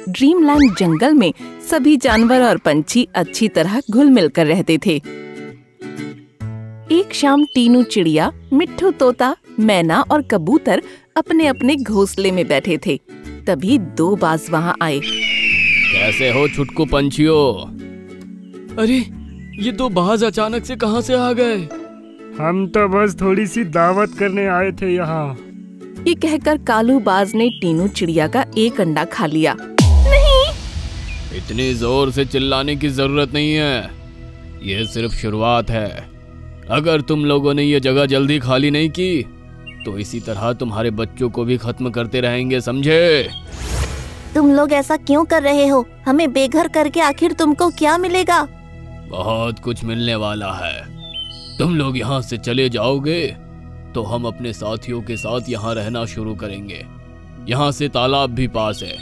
Dreamland जंगल में सभी जानवर और पंछी अच्छी तरह घुल मिल कर रहते थे। एक शाम टीनू चिड़िया, मिट्ठू तोता, मैना और कबूतर अपने अपने घोंसले में बैठे थे। तभी दो बाज वहाँ आए। कैसे हो छुटकू पंछियों? अरे ये दो बाज अचानक से कहाँ से आ गए? हम तो बस थोड़ी सी दावत करने आए थे यहाँ। ये कहकर कालू बाज ने टीनू चिड़िया का एक अंडा खा लिया। इतनी जोर से चिल्लाने की जरूरत नहीं है, यह सिर्फ शुरुआत है। अगर तुम लोगों ने ये जगह जल्दी खाली नहीं की तो इसी तरह तुम्हारे बच्चों को भी खत्म करते रहेंगे, समझे? तुम लोग ऐसा क्यों कर रहे हो? हमें बेघर करके आखिर तुमको क्या मिलेगा? बहुत कुछ मिलने वाला है। तुम लोग यहाँ से चले जाओगे तो हम अपने साथियों के साथ यहाँ रहना शुरू करेंगे। यहाँ से तालाब भी पास है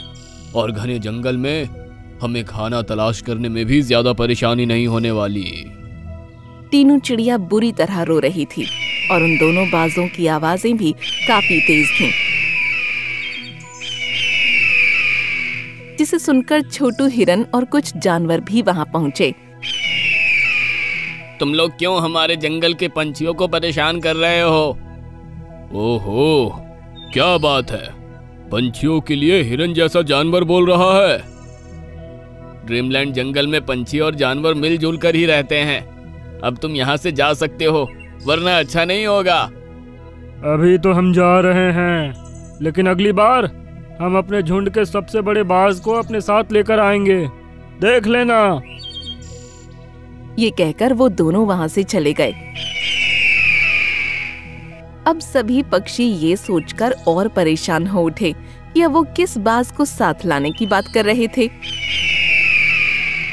और घने जंगल में हमें खाना तलाश करने में भी ज्यादा परेशानी नहीं होने वाली। टीनू चिड़िया बुरी तरह रो रही थी और उन दोनों बाजों की आवाजें भी काफी तेज थीं। जिसे सुनकर छोटू हिरन और कुछ जानवर भी वहां पहुंचे। तुम लोग क्यों हमारे जंगल के पंछियों को परेशान कर रहे हो? ओहो, क्या बात है? पंछियों के लिए हिरन जैसा जानवर बोल रहा है। ड्रीमलैंड जंगल में पंछी और जानवर मिलजुल कर ही रहते हैं। अब तुम यहाँ से जा सकते हो, वरना अच्छा नहीं होगा। अभी तो हम जा रहे हैं, लेकिन अगली बार हम अपने झुंड के सबसे बड़े बाज को अपने साथ लेकर आएंगे, देख लेना। ये कहकर वो दोनों वहां से चले गए। अब सभी पक्षी ये सोचकर और परेशान हो उठे कि अब वो किस बाज को साथ लाने की बात कर रहे थे।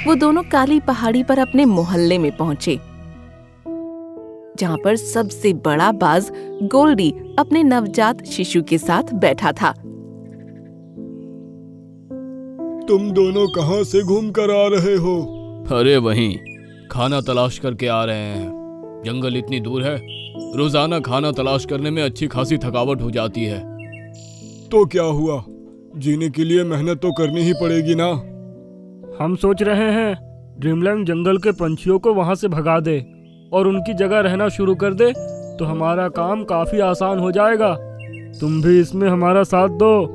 वो दोनों काली पहाड़ी पर अपने मोहल्ले में पहुंचे, जहाँ पर सबसे बड़ा बाज गोल्डी अपने नवजात शिशु के साथ बैठा था। तुम दोनों कहाँ से घूम कर आ रहे हो? अरे वहीं खाना तलाश करके आ रहे हैं। जंगल इतनी दूर है, रोजाना खाना तलाश करने में अच्छी खासी थकावट हो जाती है। तो क्या हुआ, जीने के लिए मेहनत तो करनी ही पड़ेगी ना। हम सोच रहे हैं ड्रीमलैंड जंगल के पंछियों को वहां से भगा दे और उनकी जगह रहना शुरू कर दे तो हमारा काम काफी आसान हो जाएगा। तुम भी इसमें हमारा साथ दो।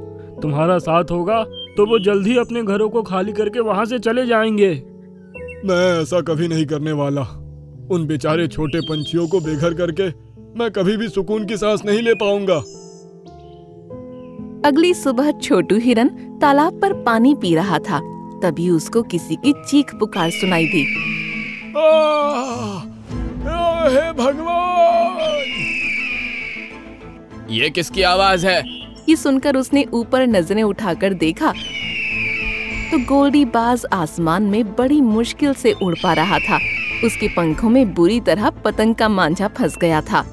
तुम्हारा साथ होगा तो वो जल्द ही अपने घरों को खाली करके वहां से चले जाएंगे। मैं ऐसा कभी नहीं करने वाला। उन बेचारे छोटे पंछियों को बेघर करके मैं कभी भी सुकून की सांस नहीं ले पाऊंगा। अगली सुबह छोटू हिरन तालाब पर पानी पी रहा था। तभी उसको किसी की चीख पुकार सुनाई दी। हे भगवान! ये किसकी आवाज है? ये सुनकर उसने ऊपर नजरें उठाकर देखा तो गोल्डी बाज आसमान में बड़ी मुश्किल से उड़ पा रहा था। उसके पंखों में बुरी तरह पतंग का मांझा फंस गया था।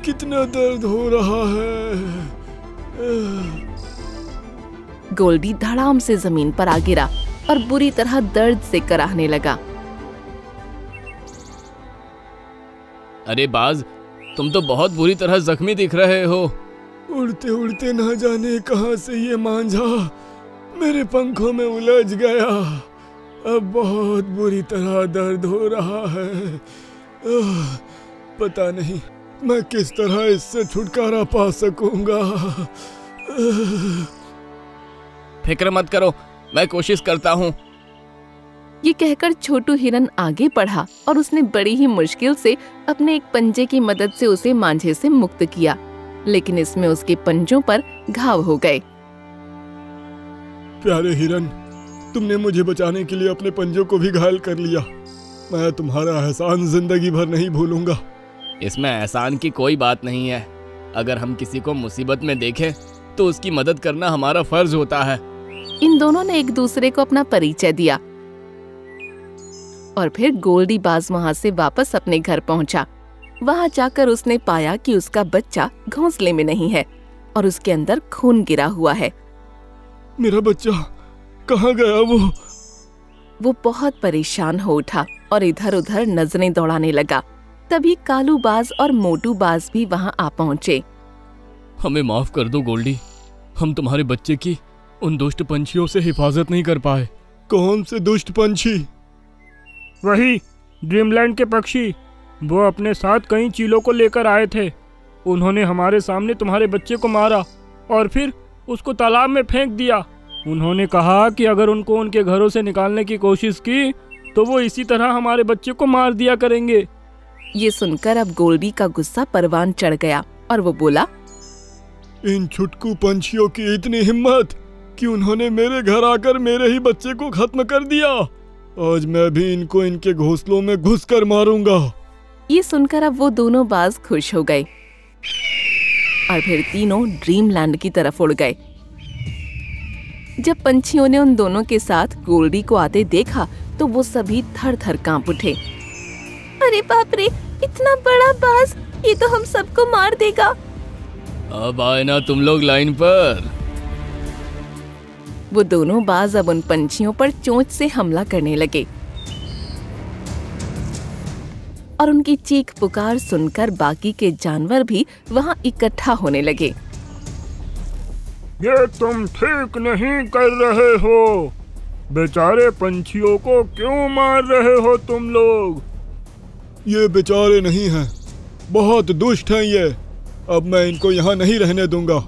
कितना दर्द हो रहा है। गोल्डी धड़ाम से जमीन पर आ गिरा और बुरी तरह दर्द से कराहने लगा। अरे बाज, तुम तो बहुत बुरी तरह जख्मी दिख रहे हो। उड़ते उड़ते ना जाने कहां से ये मांझा मेरे पंखों में उलझ गया। अब बहुत बुरी तरह दर्द हो रहा है। पता नहीं मैं किस तरह इससे छुटकारा पा सकूंगा। फिक्र मत करो, मैं कोशिश करता हूँ। ये कहकर छोटू हिरन आगे बढ़ा और उसने बड़ी ही मुश्किल से अपने एक पंजे की मदद से उसे मांझे से मुक्त किया, लेकिन इसमें उसके पंजों पर घाव हो गए। प्यारे हिरन, तुमने मुझे बचाने के लिए अपने पंजों को भी घायल कर लिया। मैं तुम्हारा एहसान जिंदगी भर नहीं भूलूंगा। इसमें एहसान की कोई बात नहीं है। अगर हम किसी को मुसीबत में देखें तो उसकी मदद करना हमारा फर्ज होता है। इन दोनों ने एक दूसरे को अपना परिचय दिया और फिर गोल्डी बाज वहां से वापस अपने घर पहुंचा। वहां जाकर उसने पाया कि उसका बच्चा घोंसले में नहीं है और उसके अंदर खून गिरा हुआ है। मेरा बच्चा कहाँ गया? वो बहुत परेशान हो उठा और इधर उधर नजरें दौड़ाने लगा। तभी कालू बाज और मोटू बाज भी वहां आ पहुंचे। हमें माफ कर दो गोल्डी, हम तुम्हारे बच्चे की उन दुष्ट पंछियों से हिफाजत नहीं कर पाए। कौन से दुष्ट पंछी? वही ड्रीमलैंड के पक्षी। वो अपने साथ कई चीलों को लेकर आए थे। उन्होंने हमारे सामने तुम्हारे बच्चे को मारा और फिर उसको तालाब में फेंक दिया। उन्होंने कहा कि अगर उनको उनके घरों से निकालने की कोशिश की तो वो इसी तरह हमारे बच्चे को मार दिया करेंगे। ये सुनकर अब गोल्डी का गुस्सा परवान चढ़ गया और वो बोला, इन छुटकू पंछियों की इतनी हिम्मत कि उन्होंने मेरे घर आकर मेरे ही बच्चे को खत्म कर दिया। आज मैं भी इनको इनके घोंसलों में घुसकर मारूंगा। ये सुनकर अब वो दोनों बाज खुश हो गए और फिर तीनों ड्रीमलैंड की तरफ उड़ गए। जब पंछियों ने उन दोनों के साथ गोल्डी को आते देखा तो वो सभी थर थर कांप उठे। अरे बाप रे, इतना बड़ा बाज, ये तो हम सबको मार देगा। अब आए ना तुम लोग लाइन पर। वो दोनों बाज अब उन पंछियों पर चोंच से हमला करने लगे और उनकी चीख पुकार सुनकर बाकी के जानवर भी वहां इकट्ठा होने लगे। ये तुम ठीक नहीं कर रहे हो। बेचारे पंछियों को क्यों मार रहे हो तुम लोग? ये बेचारे नहीं हैं, बहुत दुष्ट हैं ये। अब मैं इनको यहाँ नहीं रहने दूंगा।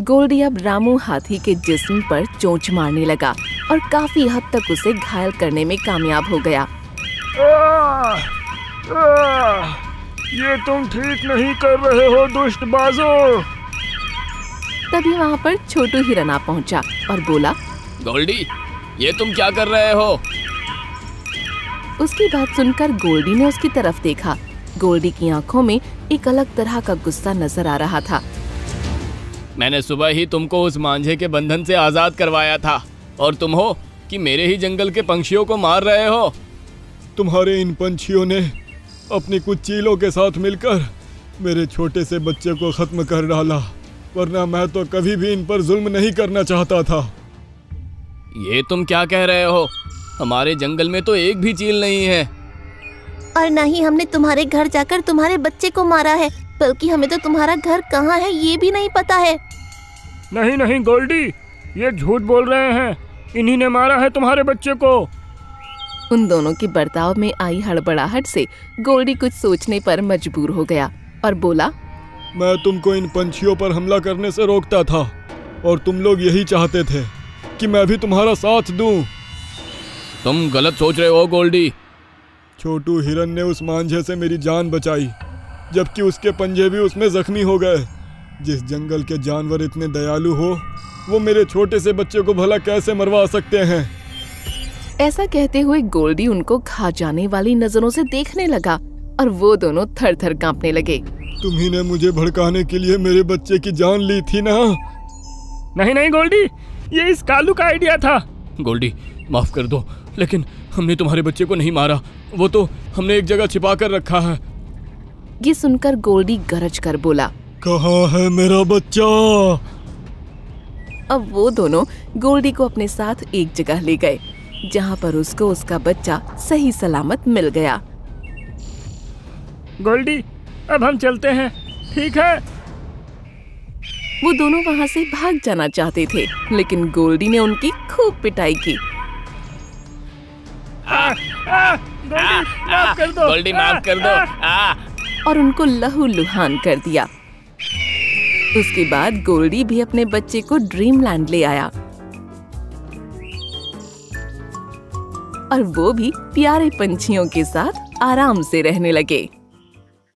गोल्डी अब रामू हाथी के जिस्म पर चोंच मारने लगा और काफी हद तक उसे घायल करने में कामयाब हो गया। ये तुम ठीक नहीं कर रहे हो दुष्ट बाजों। तभी वहाँ पर छोटू हिरन आ पहुँचा और बोला, गोल्डी, ये तुम क्या कर रहे हो? उसकी बात सुनकर गोल्डी ने उसकी तरफ देखा। गोल्डी की आंखों में एक अलग तरह का गुस्सा नजर आ रहा था। मैंने सुबह ही तुमको उस मांझे के बंधन से आजाद करवाया था और तुम हो कि मेरे ही जंगल के पंछियों को मार रहे हो। तुम्हारे इन पंछियों ने अपनी कुछ चीलों के साथ मिलकर मेरे छोटे से बच्चे को खत्म कर डाला, वरना मैं तो कभी भी इन पर जुल्म नहीं करना चाहता था। ये तुम क्या कह रहे हो? हमारे जंगल में तो एक भी चील नहीं है। और न ही हमने तुम्हारे घर जाकर तुम्हारे बच्चे को मारा है, बल्कि हमें तो तुम्हारा घर कहाँ है ये भी नहीं पता है। नहीं नहीं गोल्डी, ये झूठ बोल रहे हैं। इन्हीं ने मारा है तुम्हारे बच्चे को। उन दोनों के बर्ताव में आई हड़बड़ाहट से गोल्डी कुछ सोचने पर मजबूर हो गया और बोला, मैं तुमको इन पंछियों पर हमला करने से रोकता था और तुम लोग यही चाहते थे कि मैं भी तुम्हारा साथ दूं। तुम गलत सोच रहे हो गोल्डी। छोटू हिरन ने उस मांझे से मेरी जान बचाई, जबकि उसके पंजे भी उसमें जख्मी हो गए। जिस जंगल के जानवर इतने दयालु हो, वो मेरे छोटे से बच्चे को भला कैसे मरवा सकते हैं? ऐसा कहते हुए गोल्डी उनको खा जाने वाली नजरों से देखने लगा और वो दोनों थर थर कांपने लगे। तुम्ही ने मुझे भड़काने के लिए मेरे बच्चे की जान ली थी ना? नहीं नहीं गोल्डी, ये इस कालू का आइडिया था। गोल्डी, माफ कर दो, लेकिन हमने तुम्हारे बच्चे को नहीं मारा। वो तो हमने एक जगह छिपा कर रखा है। ये सुनकर गोल्डी गरज कर बोला, कहाँ है मेरा बच्चा? अब वो दोनों गोल्डी को अपने साथ एक जगह ले गए, जहाँ पर उसको उसका बच्चा सही सलामत मिल गया। गोल्डी, अब हम चलते हैं, ठीक है? वो दोनों वहाँ से भाग जाना चाहते थे, लेकिन गोल्डी ने उनकी खूब पिटाई की। गोल्डी, माफ कर दो। गोल्डी, माफ कर दो। और उनको लहू लुहान कर दिया। उसके बाद गोल्डी भी अपने बच्चे को ड्रीमलैंड ले आया और वो भी प्यारे पंछियों के साथ आराम से रहने लगे।